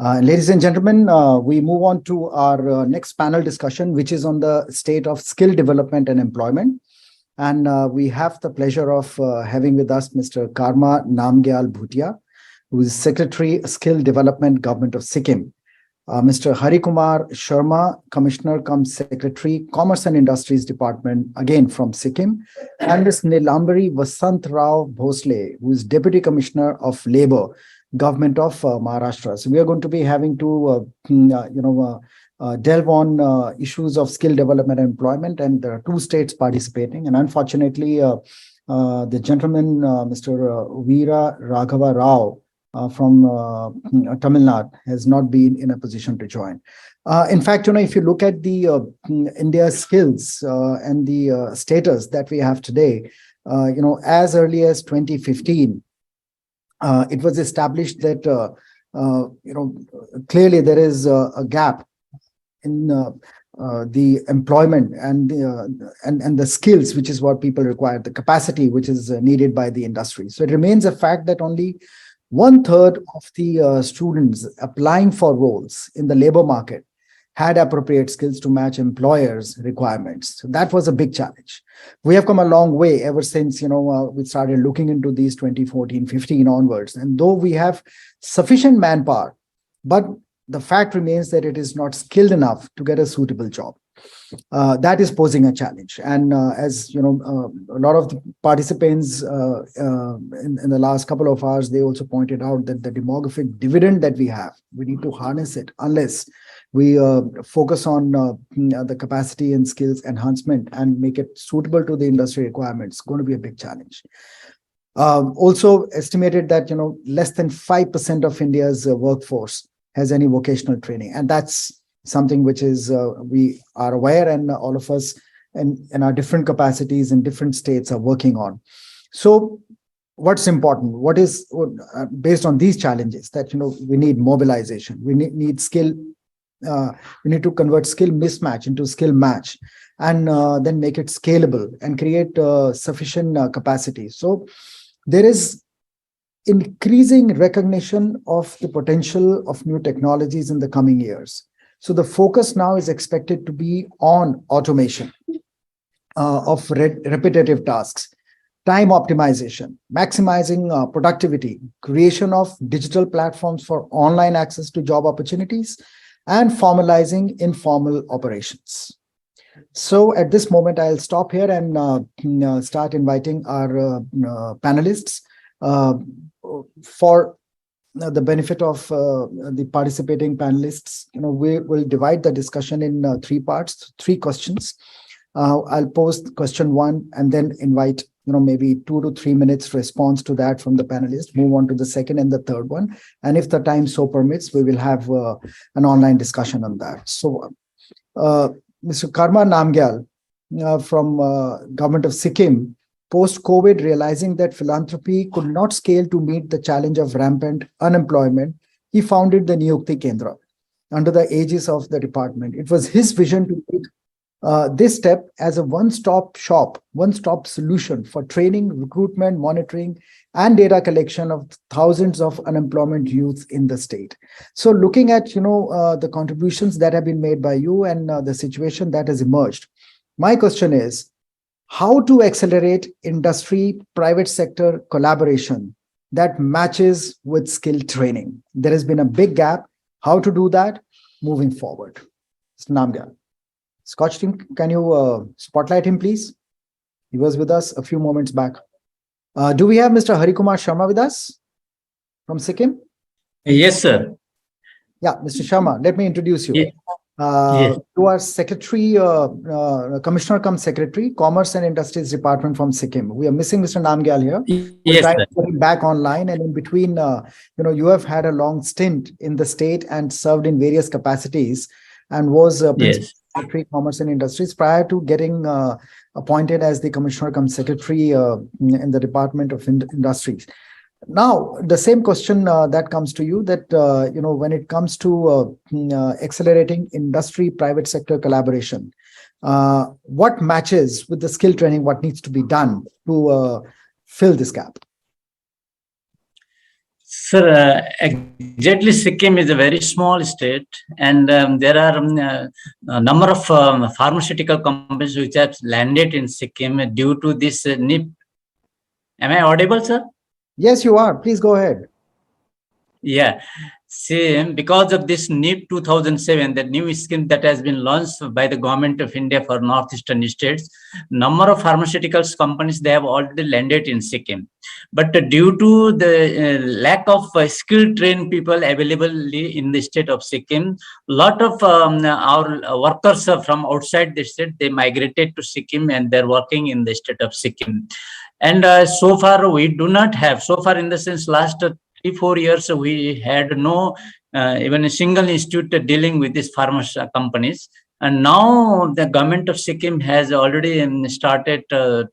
Ladies and gentlemen, we move on to our next panel discussion, which is on the state of skill development and employment. And we have the pleasure of having with us Mr. Karma Namgyal Bhutia, who is Secretary, Skill Development, Government of Sikkim. Mr. Kumar Sharma, Commissioner cum Secretary, Commerce and Industries Department, again from Sikkim. And Ms. Nilambari Vasantrao Bhosale, who is Deputy Commissioner of Labor, Government of Maharashtra. So we are going to be having to, delve on issues of skill development and employment, and there are two states participating. And unfortunately, the gentleman, Mr. Veera Raghava Rao from Tamil Nadu has not been in a position to join. In fact, if you look at the India's skills and the status that we have today, as early as 2015, it was established that clearly there is a gap in the employment and the skills, which is what people require, the capacity which is needed by the industry. So it remains a fact that only 1/3 of the students applying for roles in the labor market had appropriate skills to match employers' requirements. So that was a big challenge. We have come a long way ever since, we started looking into these 2014-15 onwards. And though we have sufficient manpower, but the fact remains that it is not skilled enough to get a suitable job. That is posing a challenge. And as a lot of the participants in the last couple of hours, they also pointed out that the demographic dividend that we have, we need to harness it unless we focus on the capacity and skills enhancement and make it suitable to the industry requirements. It's going to be a big challenge. Also estimated that less than 5% of India's workforce has any vocational training, and that's something which is we are aware, and all of us in our different capacities in different states are working on. So what's important, what is based on these challenges, that we need mobilization, we need skill, we need to convert skill mismatch into skill match, and then make it scalable and create sufficient capacity. So there is increasing recognition of the potential of new technologies in the coming years. So the focus now is expected to be on automation of repetitive tasks, time optimization, maximizing productivity, creation of digital platforms for online access to job opportunities, and formalizing informal operations. So at this moment, I'll stop here and start inviting our panelists. For the benefit of the participating panelists, we will divide the discussion in three parts, three questions. I'll pose question one and then invite maybe 2 to 3 minutes response to that from the panelists, move on to the second and the third one. And if the time so permits, we will have an online discussion on that. So Mr. Karma Namgyal from Government of Sikkim, post-COVID, realizing that philanthropy could not scale to meet the challenge of rampant unemployment, he founded the Niyukti Kendra under the aegis of the department. It was his vision to take this step as a one-stop shop, one-stop solution for training, recruitment, monitoring, and data collection of thousands of unemployment youth in the state. So looking at, the contributions that have been made by you and the situation that has emerged, my question is, how to accelerate industry, private sector collaboration that matches with skill training? There has been a big gap. How to do that moving forward? Mr. Namgyal. SKOCH team, can you spotlight him, please? He was with us a few moments back. Do we have Mr. Kumar Sharma with us from Sikkim? Yes, sir. Yeah, Mr. Sharma, let me introduce you. Yes. Yes. You are Secretary, Commissioner cum Secretary, Commerce and Industries Department from Sikkim. We are missing Mr. Namgyal here. Yes, sir. To get him back online, and in between, you have had a long stint in the state and served in various capacities, and was Principal Secretary, Commerce and Industries prior to getting appointed as the Commissioner cum Secretary in the Department of Industries. Now, the same question that comes to you, that, when it comes to accelerating industry, private sector collaboration, what matches with the skill training, what needs to be done to fill this gap? Sir, exactly, Sikkim is a very small state, and there are a number of pharmaceutical companies which have landed in Sikkim due to this NIP. Am I audible, sir? Yes, you are. Please go ahead. Yeah. See, because of this NIP 2007, the new scheme that has been launched by the government of India for northeastern states, number of pharmaceuticals companies, they have already landed in Sikkim. But due to the lack of skilled trained people available in the state of Sikkim, lot of our workers from outside the state, they migrated to Sikkim and they're working in the state of Sikkim. And so far, we do not have, so far in the sense last 3-4 years, we had no even a single institute dealing with these pharma companies. And now the government of Sikkim has already started to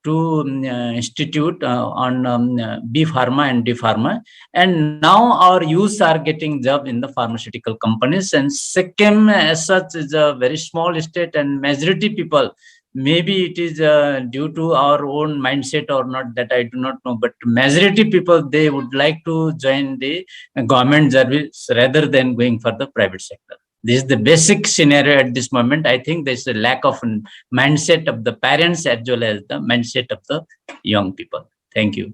institute on B Pharma and D Pharma. And now our youths are getting job in the pharmaceutical companies. And Sikkim as such is a very small state, and majority people, maybe it is due to our own mindset or not, that I do not know, but majority people, they would like to join the government service rather than going for the private sector. This is the basic scenario at this moment. I think there's a lack of mindset of the parents as well as the mindset of the young people. Thank you.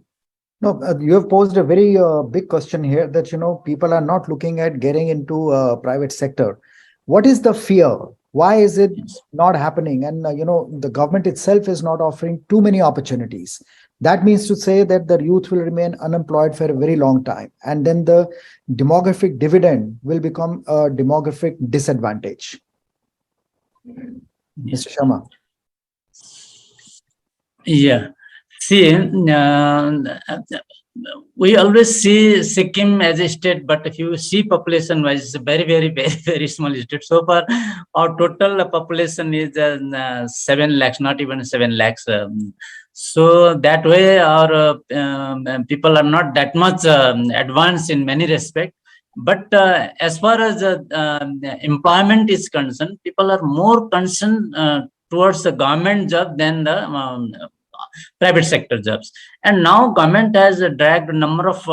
No, you have posed a very big question here that, people are not looking at getting into private sector. What is the fear? Why is it not happening? And, the government itself is not offering too many opportunities. That means to say that the youth will remain unemployed for a very long time. And then the demographic dividend will become a demographic disadvantage. Mr. Sharma. Yeah. See, we always see Sikkim as a state, but if you see population-wise, it's a very, very, very, very small state. So far, our total population is 7 lakhs, not even 7 lakhs. So that way, our people are not that much advanced in many respects. But as far as employment is concerned, people are more concerned towards the government job than the private sector jobs. And now government has dragged a number of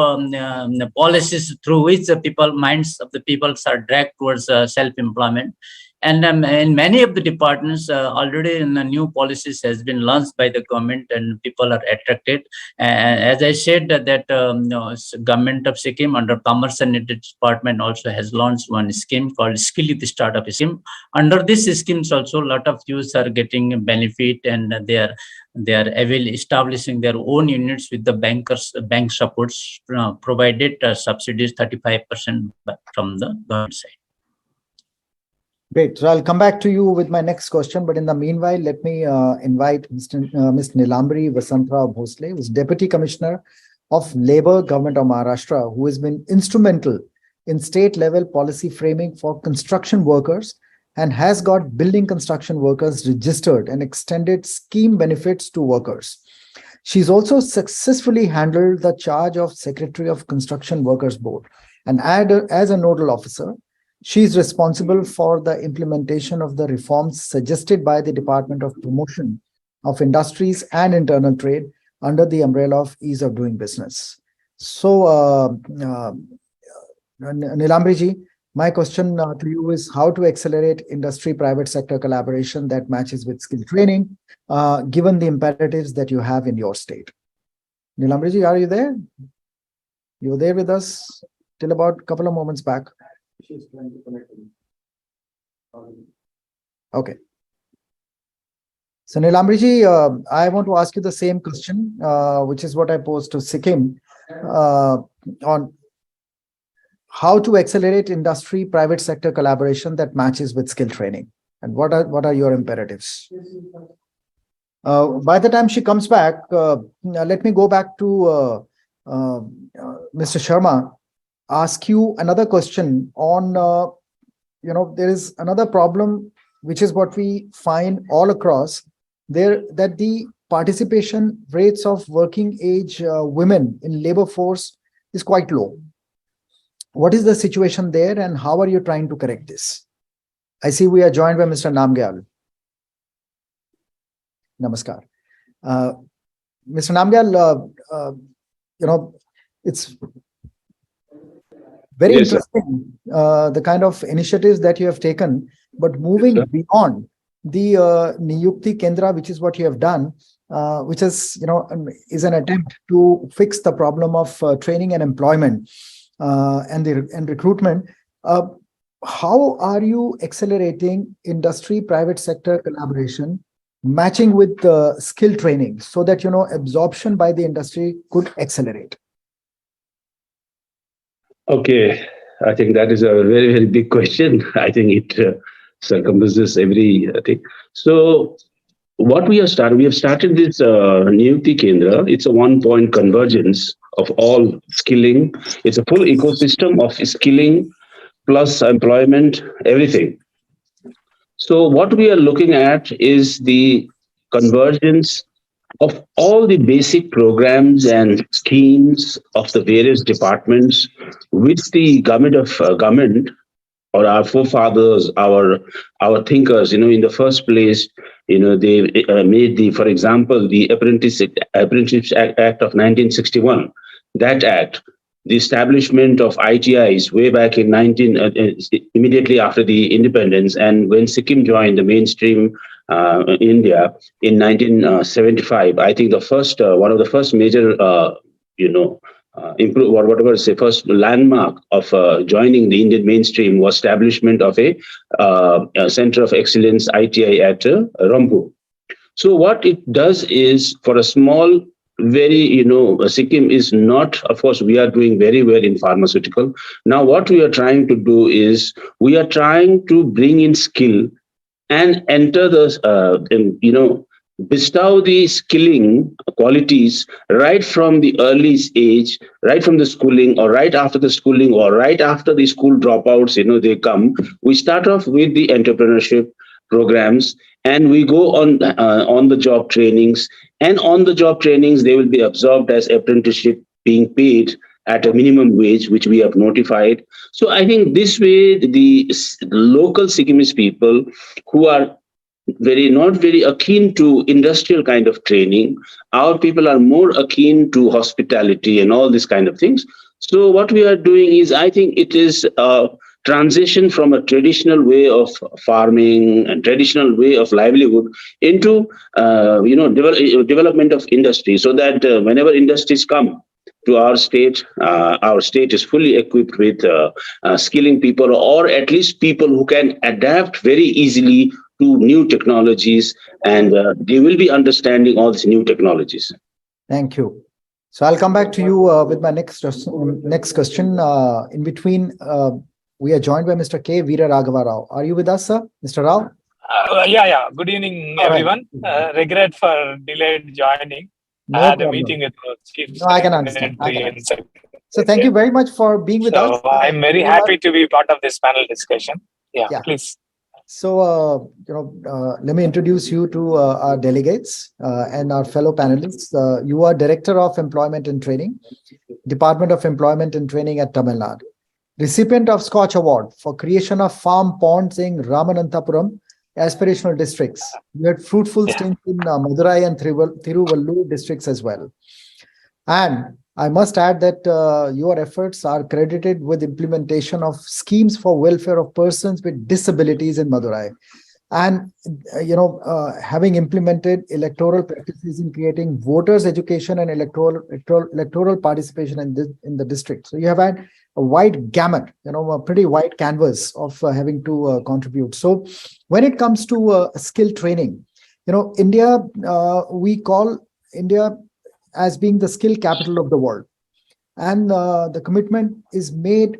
policies through which the minds of the people are dragged towards self-employment. And in many of the departments, already in the new policies has been launched by the government, and people are attracted. As I said, that government of Sikkim under Commerce and Industry Department also has launched one scheme called Skill Youth Startup Scheme. Under this schemes also, a lot of youths are getting benefit, and they are establishing their own units with the bank supports, provided subsidies 35% from the government side. Great. So I'll come back to you with my next question. But in the meanwhile, let me invite Ms. Nilambari Vasantrao Bhosale, who is Deputy Commissioner of Labour, Government of Maharashtra, who has been instrumental in state-level policy framing for construction workers and has got building construction workers registered and extended scheme benefits to workers. She's also successfully handled the charge of Secretary of Construction Workers Board. And as a nodal officer, she is responsible for the implementation of the reforms suggested by the Department of Promotion of Industries and Internal Trade under the umbrella of Ease of Doing Business. So, Nilambari ji, my question to you is how to accelerate industry-private sector collaboration that matches with skill training, given the imperatives that you have in your state. Nilambari ji, are you there? You were there with us till about a couple of moments back. She's trying to connect me. Okay. So Nilambari ji, I want to ask you the same question, which is what I posed to Sikkim, on how to accelerate industry private sector collaboration that matches with skill training, and what are your imperatives? By the time she comes back, let me go back to Mr. Sharma. Ask you another question on, there is another problem, which is what we find all across there, that the participation rates of working age women in labor force is quite low. What is the situation there, and how are you trying to correct this? I see we are joined by Mr. Namgyal. Namaskar. Mr. Namgyal, it's Very Yes, sir. interesting, the kind of initiatives that you have taken, but moving sir. beyond the Niyukti Kendra, which is what you have done, which is, is an attempt to fix the problem of training and employment and recruitment. How are you accelerating industry private sector collaboration, matching with skill training so that, absorption by the industry could accelerate? Okay, I think that is a very, very big question. I think it circumstances every thing. So, what we have started this Niyukti Kendra. It's a 1 point convergence of all skilling. It's a full ecosystem of skilling plus employment, everything. So, what we are looking at is the convergence of all the basic programs and schemes of the various departments which the government or our forefathers, our thinkers, in the first place, they made for example, the Apprenticeship Act of 1961. That act, the establishment of ITIs way back in immediately after the independence, and when Sikkim joined the mainstream India in 1975. I think the first one of the first major improve or whatever say first landmark of joining the Indian mainstream was establishment of a center of excellence ITI at Rampur. So what it does is for a small, very Sikkim is not, of course, we are doing very well in pharmaceutical. Now what we are trying to do is we are trying to bring in skill and enter bestow the skilling qualities right from the early age, right from the schooling or right after the schooling or right after the school dropouts, they come. We start off with the entrepreneurship programs and we go on the job trainings, and on the job trainings they will be absorbed as apprenticeship being paid at a minimum wage, which we have notified. So I think this way the local Sikkimese people who are not very akin to industrial kind of training. Our people are more akin to hospitality and all these kind of things. So what we are doing is, I think it is a transition from a traditional way of farming and traditional way of livelihood into development of industry, so that whenever industries come to our state is fully equipped with skilling people, or at least people who can adapt very easily to new technologies, and they will be understanding all these new technologies. Thank you. So I'll come back to you with my next question. In between, we are joined by Mr. K. Veera Raghava Rao. Are you with us, sir? Mr. Rao? Yeah. Good evening, everyone. Regret for delayed joining. No I had problem. a meeting with the chief No, I can understand. secretary. So thank you very much for being with us. I'm very happy to be part of this panel discussion. Yeah. Please. So, let me introduce you to our delegates and our fellow panelists. You are Director of Employment and Training, Department of Employment and Training at Tamil Nadu. Recipient of SKOCH Award for creation of farm ponds in Ramananthapuram aspirational districts. You had fruitful stints in Madurai and Tiruvallur districts as well. And I must add that your efforts are credited with implementation of schemes for welfare of persons with disabilities in Madurai. And, having implemented electoral practices in creating voters' education and electoral participation in the district. So you have had a wide gamut, a pretty wide canvas of having to contribute. So when it comes to skill training, India, we call India as being the skill capital of the world. And the commitment is made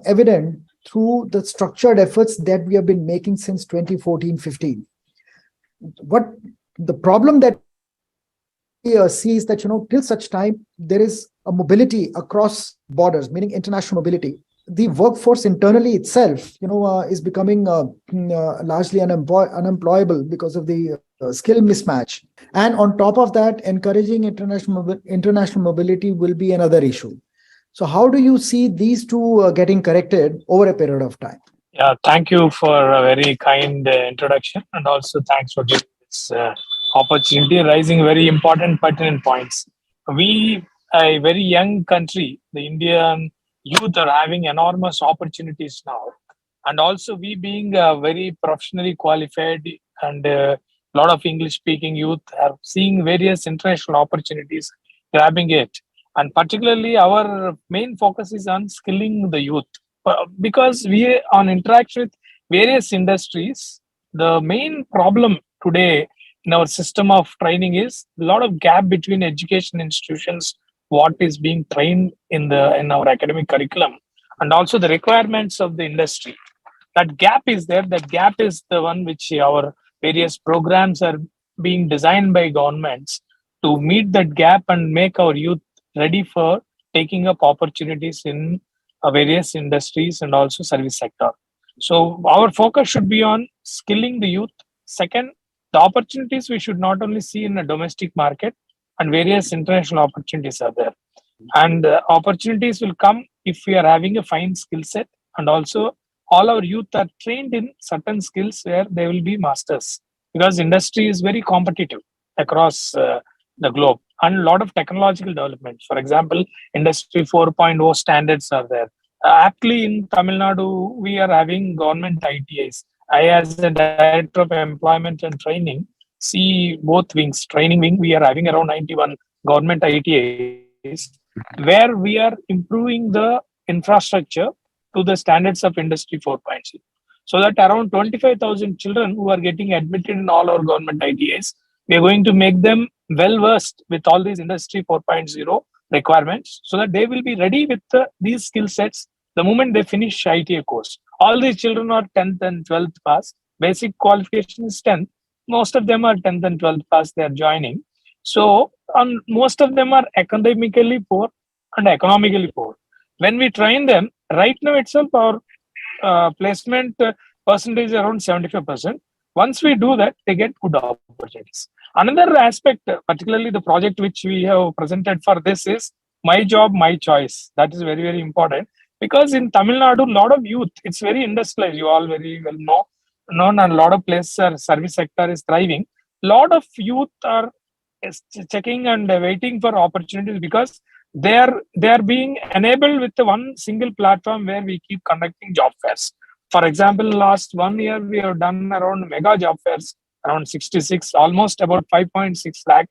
evident through the structured efforts that we have been making since 2014-15. What the problem that we see is that, till such time there is a mobility across borders, meaning international mobility, the workforce internally itself, is becoming largely unemployable because of the skill mismatch. And on top of that, encouraging international mobility will be another issue. So how do you see these two getting corrected over a period of time? Yeah, thank you for a very kind introduction, and also thanks for giving this opportunity, raising very important pertinent points. We, a very young country, the Indian youth are having enormous opportunities now. And also we being very professionally qualified and a lot of English speaking youth are seeing various international opportunities, grabbing it. And particularly our main focus is on skilling the youth. Because we on interaction with various industries, the main problem today in our system of training is a lot of gap between education institutions, what is being trained in our academic curriculum, and also the requirements of the industry. That gap is there. That gap is the one which our various programs are being designed by governments to meet that gap and make our youth ready for taking up opportunities in various industries and also service sector. So our focus should be on skilling the youth. Second, the opportunities we should not only see in the domestic market, and various international opportunities are there. And opportunities will come if we are having a fine skill set, and also all our youth are trained in certain skills where they will be masters, because industry is very competitive across the globe, and a lot of technological developments. For example, industry 4.0 standards are there. Aptly in Tamil Nadu, we are having government ITIs. I, as a director of employment and training, see both wings. Training wing, we are having around 91 government ITIs, where we are improving the infrastructure to the standards of Industry 4.0. So that around 25,000 children who are getting admitted in all our government ITIs, we are going to make them well versed with all these Industry 4.0 requirements, so that they will be ready with these skill sets the moment they finish ITA course. All these children are 10th and 12th pass. Basic qualification is 10th. Most of them are 10th and 12th pass. They are joining. So most of them are academically poor and economically poor. When we train them, right now itself our placement percentage is around 75%. Once we do that, they get good opportunities. Another aspect, particularly the project which we have presented for this, is my job, my choice. That is very, very important, because in Tamil Nadu, a lot of youth, it's very industrialized. You all very well known, and a lot of places, service sector is thriving. A lot of youth are checking and waiting for opportunities, because they are being enabled with the one single platform where we keep conducting job fairs. For example, last 1 year we have done around mega job fairs, around 66, almost about 5.6 lakh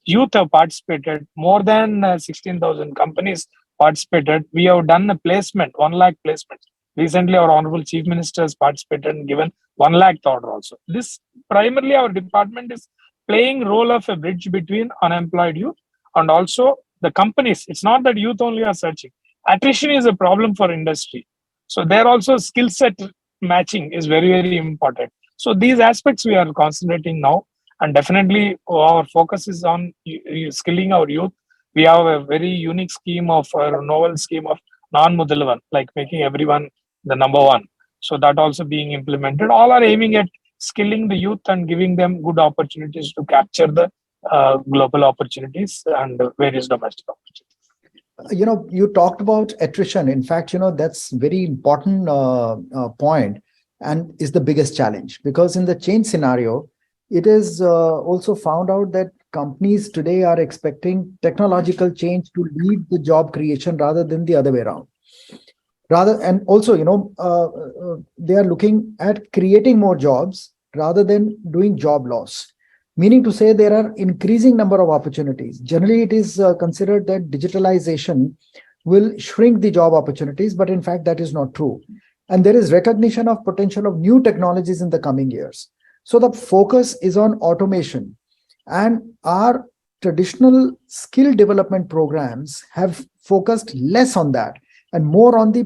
youth have participated. More than 16,000 companies participated. We have done a placement, 1 lakh placement. Recently, our Honorable Chief Minister has participated and given 1 lakh order also. This primarily our department is playing role of a bridge between unemployed youth and also the companies. It's not that youth only are searching. Attrition is a problem for industry. So there also skill set matching is very, very important. So these aspects we are concentrating now, and definitely our focus is on skilling our youth. We have a very unique scheme of a novel scheme of non-Mudalavan, like making everyone the number one. So that also being implemented. All are aiming at skilling the youth and giving them good opportunities to capture the global opportunities and various domestic opportunities. You talked about attrition. In fact, that's very important point, and is the biggest challenge, because in the change scenario, it is also found out that companies today are expecting technological change to lead the job creation rather than the other way around. And also, they are looking at creating more jobs rather than doing job loss. Meaning to say, there are increasing number of opportunities. Generally, it is considered that digitalization will shrink the job opportunities, but in fact, that is not true. And there is recognition of potential of new technologies in the coming years. So the focus is on automation, and our traditional skill development programs have focused less on that and more on the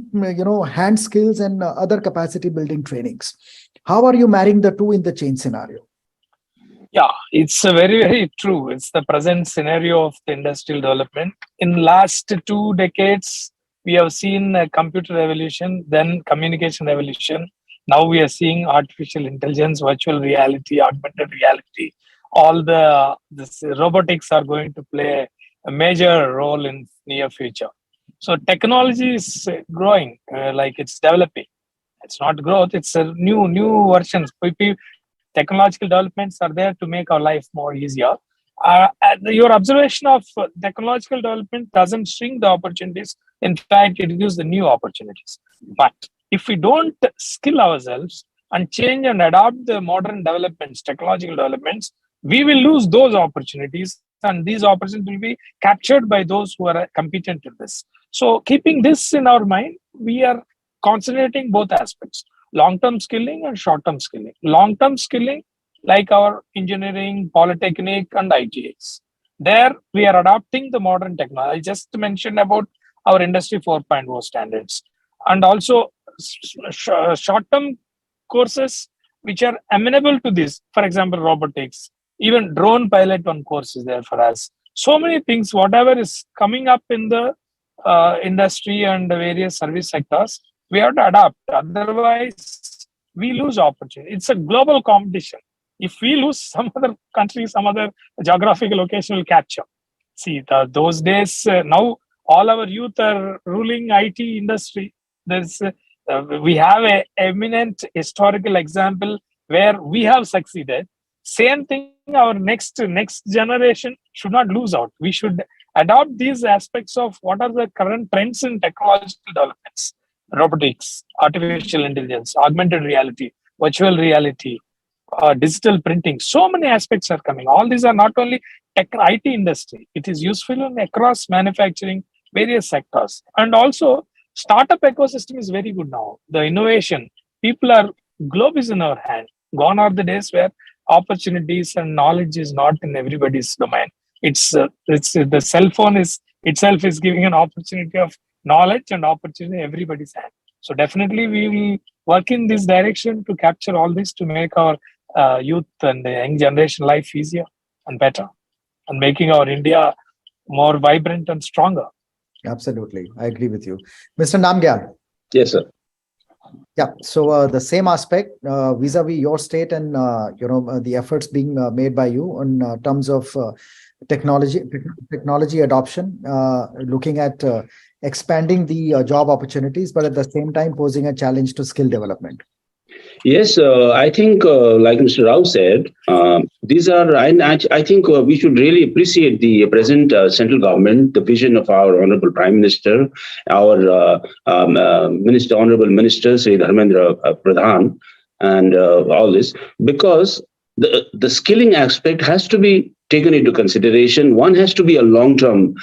hand skills and other capacity building trainings. How are you marrying the two in the change scenario? Yeah, it's very, very true. It's the present scenario of the industrial development. In last 2 decades, we have seen a computer revolution, then communication revolution. Now we are seeing artificial intelligence, virtual reality, augmented reality. All this robotics are going to play a major role in near future. So technology is growing, like it's developing. It's not growth; it's a new versions. Technological developments are there to make our life more easier. Your observation of technological development doesn't shrink the opportunities. In fact, it gives the new opportunities. But if we don't skill ourselves and change and adopt the modern developments, technological developments, we will lose those opportunities, and these opportunities will be captured by those who are competent in this. So, keeping this in our mind, we are concentrating both aspects: long-term skilling and short-term skilling. Long-term skilling, like our engineering, polytechnic, and ITIs. There, we are adopting the modern technology. I just mentioned about our Industry 4.0 standards, and also short-term courses which are amenable to this. For example, robotics, even drone pilot one course is there for us. So many things, whatever is coming up in the industry and the various service sectors, we have to adapt. Otherwise, we lose opportunity. It's a global competition. If we lose, some other country, some other geographical location will catch up. See, those days, now all our youth are ruling IT industry. We have a eminent historical example where we have succeeded. Same thing, our next generation should not lose out. We should adopt these aspects of what are the current trends in technological developments: robotics, artificial intelligence, augmented reality, virtual reality, digital printing. So many aspects are coming. All these are not only IT industry. It is useful in across manufacturing, various sectors. And also, startup ecosystem is very good now. The innovation, globe is in our hand. Gone are the days where opportunities and knowledge is not in everybody's domain. It's the cell phone itself is giving an opportunity of knowledge and opportunity in everybody's hand. So definitely we will work in this direction to capture all this, to make our youth and the young generation life easier and better, and making our India more vibrant and stronger. Absolutely. I agree with you. Mr. Namgyal. Yes, sir. Yeah. So the same aspect vis-a-vis your state and, the efforts being made by you in terms of technology adoption, looking at expanding the job opportunities, but at the same time posing a challenge to skill development. Yes, I think, like Mr. Rao said, these are, I think we should really appreciate the present central government, the vision of our Honorable Prime Minister, our Honorable Minister, Sri Dharmendra Pradhan, and all this, because the skilling aspect has to be taken into consideration. One has to be a long-term,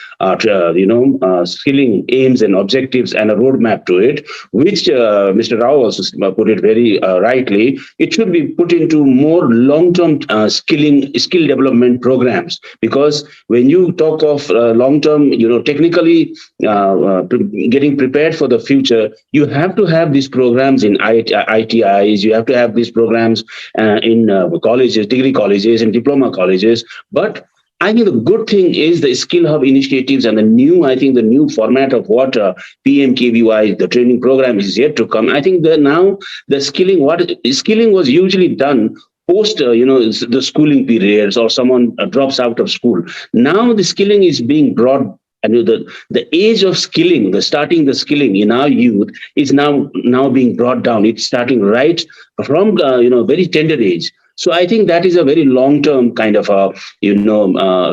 skilling aims and objectives and a roadmap to it, which Mr. Rao also put it very rightly. It should be put into more long-term skill development programs, because when you talk of long-term, technically getting prepared for the future, you have to have these programs in ITIs. You have to have these programs in colleges, degree colleges, and diploma colleges. But I think the good thing is the skill hub initiatives and the new format of what PMKVY, the training program, is yet to come. I think that now the skilling was usually done post, the schooling periods, or someone drops out of school. Now the skilling is being brought. And the age of skilling, starting the skilling in our youth is now being brought down. It's starting right from very tender age. So I think that is a very long-term kind of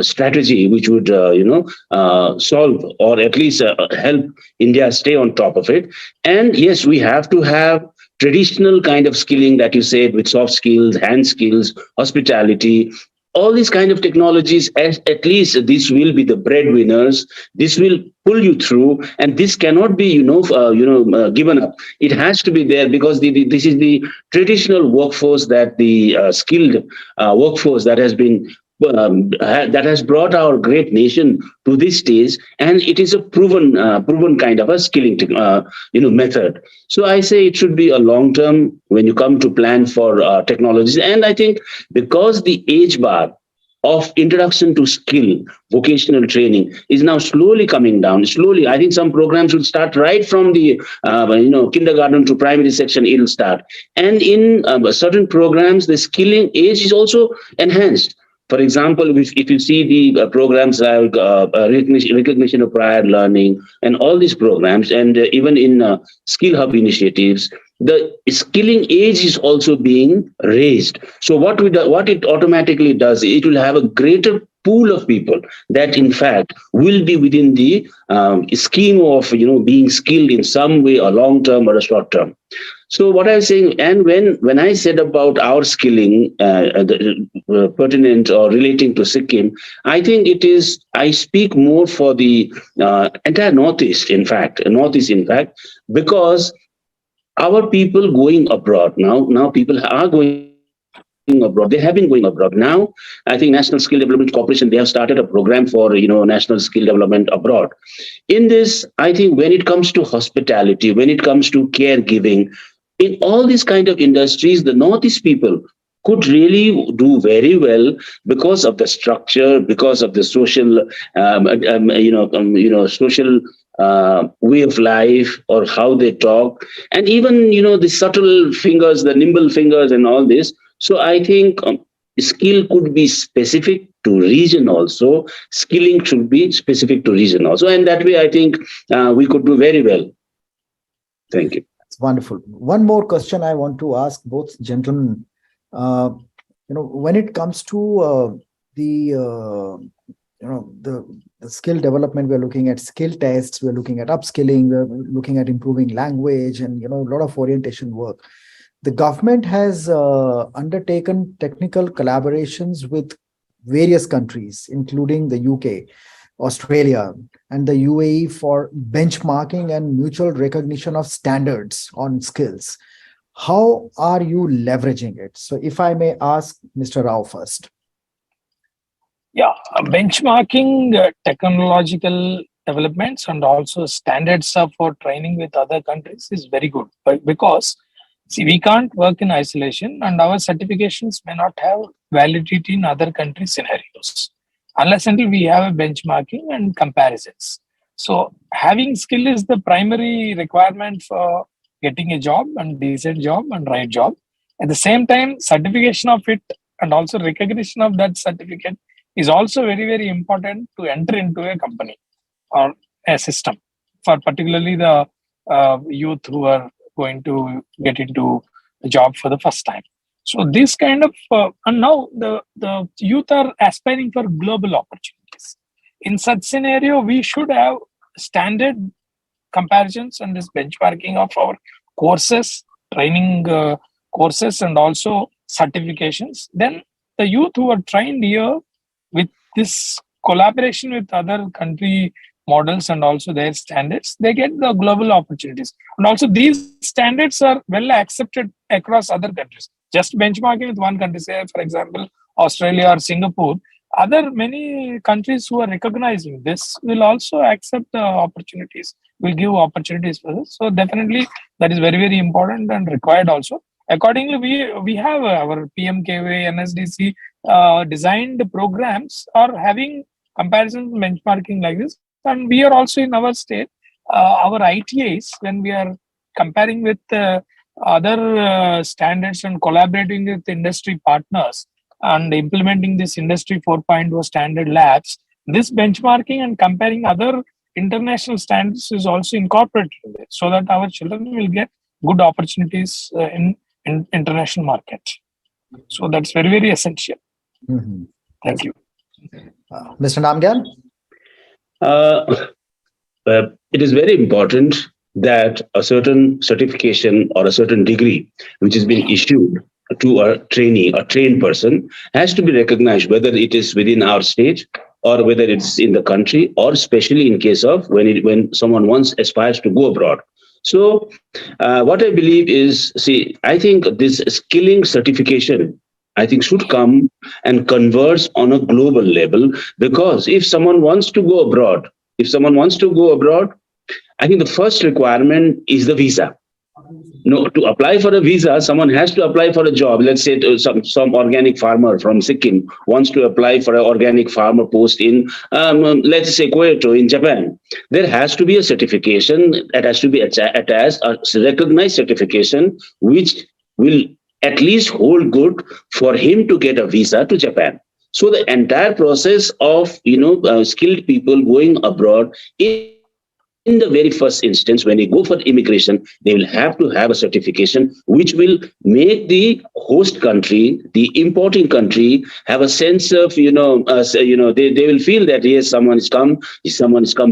strategy which would solve, or at least help India stay on top of it. And yes, we have to have traditional kind of skilling that you said, with soft skills, hand skills, hospitality. All these kind of technologies, at least this will be the breadwinners. This will pull you through, and this cannot be, given up. It has to be there, because this is the traditional workforce, that the skilled workforce that has been that has brought our great nation to this stage, and it is a proven kind of a skilling method. So I say it should be a long term when you come to plan for technologies. And I think because the age bar of introduction to skill, vocational training, is now slowly coming down. Slowly, I think some programs will start right from the kindergarten to primary section. It'll start, and in certain programs, the skilling age is also enhanced. For example, if you see the programs like recognition of prior learning and all these programs, and even in skill hub initiatives, the skilling age is also being raised. So what it automatically does, it will have a greater pool of people that in fact will be within the scheme of being skilled in some way, a long term or a short term. So what I was saying, and when I said about our skilling pertinent or relating to Sikkim, I think I speak more for the entire Northeast, in fact, because our people going abroad now people are going abroad. They have been going abroad. Now, I think National Skill Development Corporation, they have started a program for, national skill development abroad. In this, I think when it comes to hospitality, when it comes to caregiving, in all these kind of industries, the Northeast people could really do very well because of the structure, because of the social, social way of life, or how they talk, and even the subtle fingers, the nimble fingers, and all this. So I think skill could be specific to region also. Skilling should be specific to region also, and that way I think we could do very well. Thank you. It's wonderful. One more question I want to ask both gentlemen. When it comes to the skill development, we're looking at skill tests, we're looking at upskilling, we're looking at improving language, and a lot of orientation work. The government has undertaken technical collaborations with various countries, including the UK, Australia, and the UAE for benchmarking and mutual recognition of standards on skills. How are you leveraging it? So if I may ask Mr. Rao first. Yeah, benchmarking technological developments and also standards for training with other countries is very good. But because, see, we can't work in isolation, and our certifications may not have validity in other country scenarios unless until we have a benchmarking and comparisons. So having skill is the primary requirement for getting a job, and decent job and right job. At the same time, certification of it and also recognition of that certificate is also very, very important to enter into a company or a system, for particularly the youth who are going to get into a job for the first time. So this kind of, and now the youth are aspiring for global opportunities. In such scenario, we should have standard comparisons and this benchmarking of our courses, training courses, and also certifications. Then the youth who are trained here with this collaboration with other country models and also their standards, they get the global opportunities. And also these standards are well accepted across other countries. Just benchmarking with one country, say for example, Australia or Singapore, other many countries who are recognizing this will also accept the opportunities, will give opportunities for this. So definitely that is very, very important and required also. Accordingly, we have our PMKV, NSDC designed programs are having comparison benchmarking like this. And we are also in our state, our ITIs, when we are comparing with other standards and collaborating with industry partners and implementing this Industry 4.0 standard labs, this benchmarking and comparing other international standards is also incorporated in it, so that our children will get good opportunities in international market. So that's very, very essential. Mm-hmm. Thank you. Mr. Namgyal? It is very important that a certain certification or a certain degree which has been issued to a trainee, a trained person, has to be recognized, whether it is within our state or whether it's in the country, or especially in case of when someone once aspires to go abroad. So what I believe is, see, I think this skilling certification, I think, should come and converse on a global level, because if someone wants to go abroad, I think the first requirement is the visa. No, to apply for a visa, someone has to apply for a job. Let's say some organic farmer from Sikkim wants to apply for an organic farmer post in, let's say, Kyoto in Japan. There has to be a certification that has to be attached, a recognized certification, which will at least hold good for him to get a visa to Japan. So the entire process of skilled people going abroad is in the very first instance, when they go for immigration, they will have to have a certification which will make the host country, the importing country, have a sense of, they will feel that yes, someone has come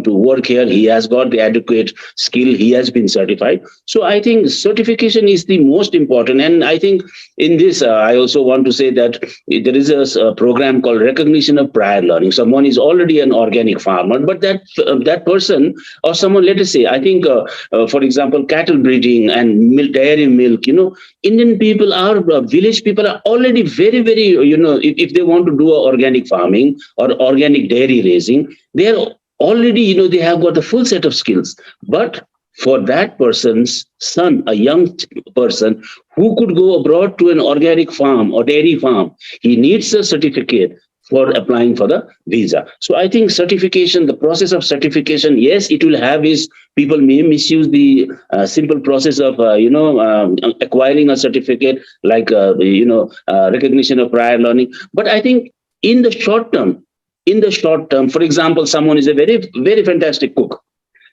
to work here, he has got the adequate skill, he has been certified. So I think certification is the most important. And I think in this, I also want to say that there is a program called recognition of prior learning. Someone is already an organic farmer, but that person or someone, let us say, I think, for example, cattle breeding and dairy milk, Indian people are, village people are already very, very, if they want to do organic farming or organic dairy raising, they are already, they have got a full set of skills. But for that person's son, a young person who could go abroad to an organic farm or dairy farm, he needs a certificate for applying for the visa. So I think certification, the process of certification, yes, it will have is people may misuse the simple process of, acquiring a certificate like, recognition of prior learning. But I think in the short term, for example, someone is a very, very fantastic cook.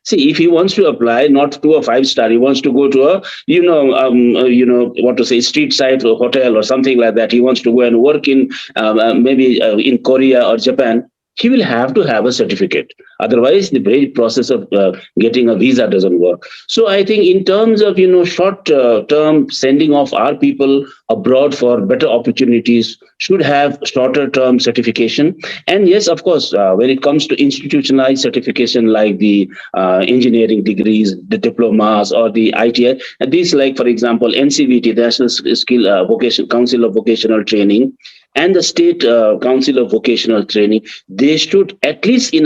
See, if he wants to apply not to a 5-star, he wants to go to a, what to say, street side hotel or something like that. He wants to go and work in maybe in Korea or Japan. He will have to have a certificate. Otherwise, the very process of getting a visa doesn't work. So I think in terms of, short term sending off our people abroad for better opportunities should have shorter term certification. And yes, of course, when it comes to institutionalized certification like the engineering degrees, the diplomas or the ITI, and these like, for example, NCVT, National Council of Vocational Training, and the State Council of Vocational Training, they should at least in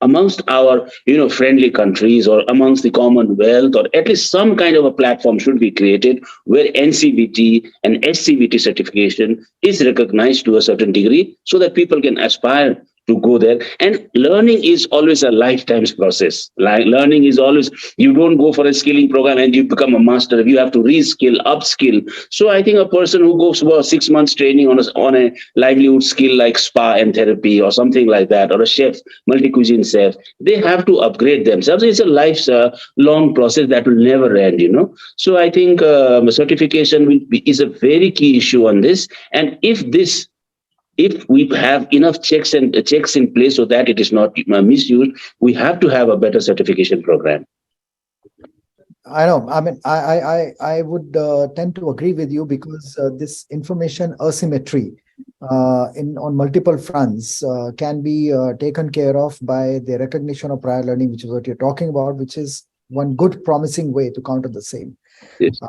amongst our friendly countries or amongst the Commonwealth, or at least some kind of a platform should be created where NCVT and SCVT certification is recognized to a certain degree so that people can aspire to go there. And learning is always a lifetime process. Like learning is always, you don't go for a skilling program and you become a master. You have to reskill, upskill. So I think a person who goes for 6 months training on a livelihood skill like spa and therapy or something like that, or a chef, multi-cuisine chef, they have to upgrade themselves. It's a long process that will never end, So I think certification is a very key issue on this. And if we have enough checks in place so that it is not misused, we have to have a better certification program. I know. I mean, I would tend to agree with you because this information asymmetry on multiple fronts can be taken care of by the recognition of prior learning, which is what you're talking about, which is one good promising way to counter the same. Yes.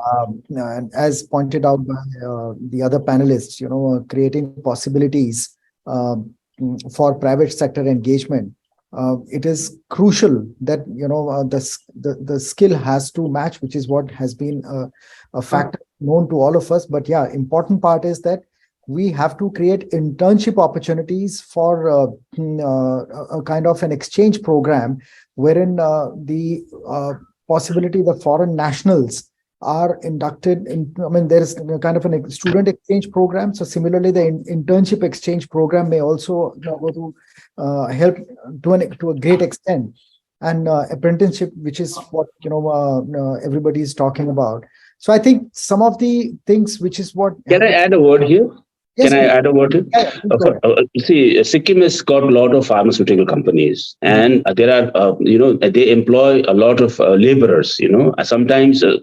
And as pointed out by the other panelists, creating possibilities for private sector engagement. It is crucial that the skill has to match, which is what has been a factor known to all of us. But yeah, important part is that we have to create internship opportunities for a kind of an exchange program wherein the possibility that foreign nationals are inducted in. I mean, there is kind of a student exchange program. So similarly, the internship exchange program may also go to help to a great extent, and apprenticeship, which is what everybody is talking about. So I think some of the things, which is what. Can I add a word here? Yes, Can I add a word? See, Sikkim has got a lot of pharmaceutical companies, and there are, they employ a lot of laborers. Sometimes, as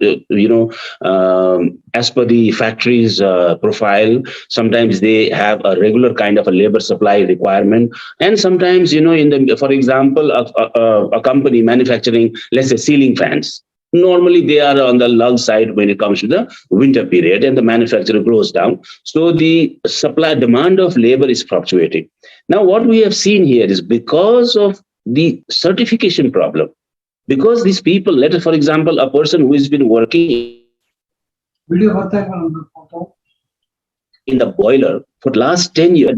per the factory's profile, sometimes they have a regular kind of a labor supply requirement, and sometimes, for example, a company manufacturing, let's say, ceiling fans. Normally, they are on the lull side when it comes to the winter period and the manufacturer closed down. So the supply demand of labor is fluctuating. Now, what we have seen here is because of the certification problem, because these people, let us, for example, a person who has been working in the boiler for the last 10 years,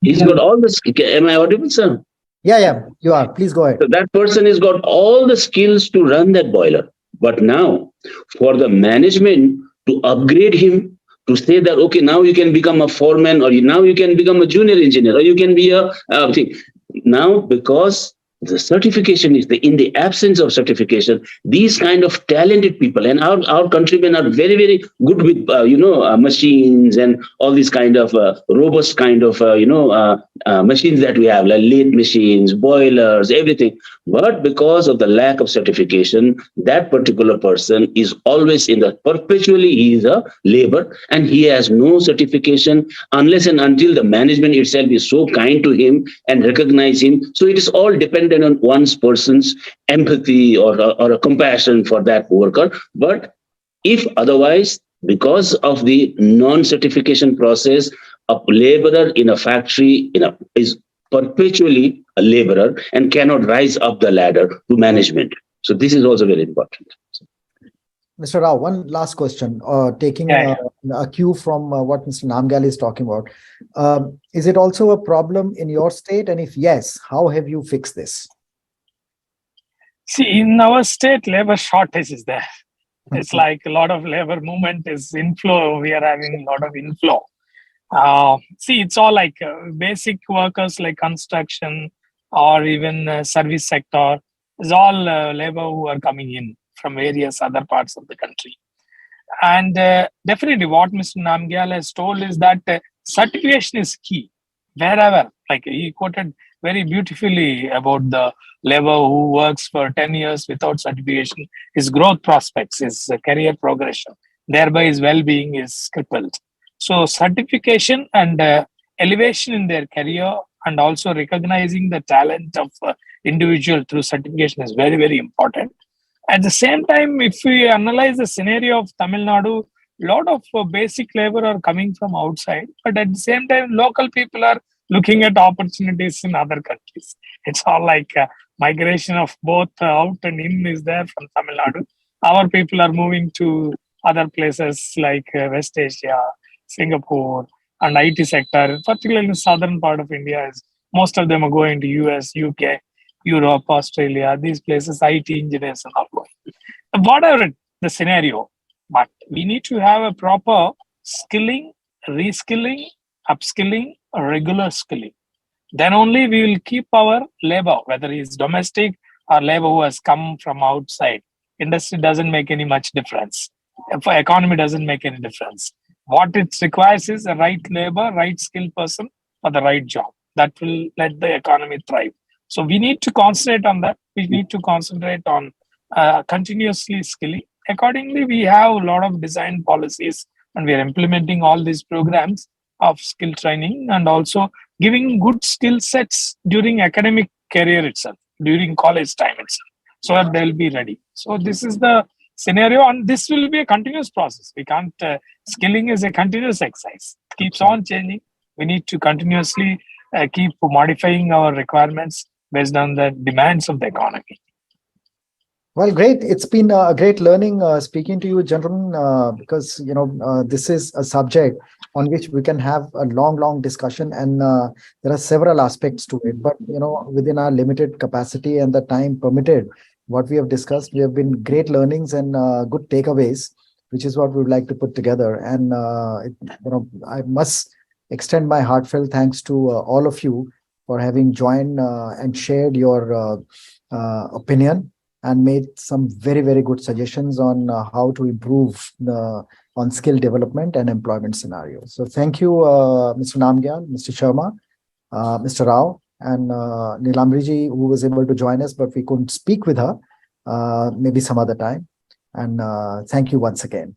he's got all the, am I audible, sir? Yeah, you are. Please go ahead. So that person has got all the skills to run that boiler. But now, for the management to upgrade him, to say that, okay, now you can become a foreman, or now you can become a junior engineer, or you can be a thing. Now, because the certification is in the absence of certification, these kind of talented people, and our countrymen are very, very good with, machines and all these kind of robust kind of, machines that we have, like lathe machines, boilers, everything. But because of the lack of certification, that particular person is always perpetually he is a labor, and he has no certification unless and until the management itself is so kind to him and recognize him. So it is all dependent on one's person's empathy or a compassion for that worker. But if otherwise, because of the non-certification process, a laborer in a factory is perpetually a laborer and cannot rise up the ladder to management. So this is also very important. Mr. Rao, one last question, taking a cue from what Mr. Namgyal is talking about. Is it also a problem in your state? And if yes, how have you fixed this? See, in our state, labor shortage is there. It's like a lot of labor movement is inflow. We are having a lot of inflow. See, it's all like basic workers like construction or even service sector. It's all labor who are coming in from various other parts of the country. And definitely what Mr. Namgyal has told is that certification is key wherever. Like he quoted very beautifully about the labor who works for 10 years without certification, his growth prospects, his career progression, thereby his well-being is crippled. So certification and elevation in their career and also recognizing the talent of individual through certification is very, very important. At the same time, if we analyze the scenario of Tamil Nadu, a lot of basic labor are coming from outside, but at the same time, local people are looking at opportunities in other countries. It's all like migration of both out and in is there from Tamil Nadu. Our people are moving to other places like West Asia, Singapore, and IT sector, particularly in the southern part of India. Most of them are going to US, UK, Europe, Australia, these places, IT engineers are not going. Whatever the scenario, but we need to have a proper skilling, reskilling, upskilling, regular skilling. Then only we will keep our labor, whether it's domestic or labor who has come from outside. Industry doesn't make any much difference. For economy doesn't make any difference. What it requires is a right labor, right skilled person for the right job. That will let the economy thrive. So we need to concentrate on that. We need to concentrate on continuously skilling. Accordingly, we have a lot of design policies and we are implementing all these programs of skill training and also giving good skill sets during academic career itself, during college time itself, so that they'll be ready. So this is the scenario and this will be a continuous process. We can't, skilling is a continuous exercise. It keeps on changing. We need to continuously keep modifying our requirements based on the demands of the economy. Well, great. It's been a great learning speaking to you, gentlemen, because, this is a subject on which we can have a long discussion, and there are several aspects to it. But, within our limited capacity and the time permitted, what we have discussed, we have been great learnings and good takeaways, which is what we would like to put together. And, I must extend my heartfelt thanks to all of you for having joined and shared your opinion and made some very good suggestions on how to improve on skill development and employment scenarios. So thank you, Mr. Namgyal, Mr. Sharma, Mr. Rao, and Nilambari ji, who was able to join us, but we couldn't speak with her, maybe some other time. And thank you once again.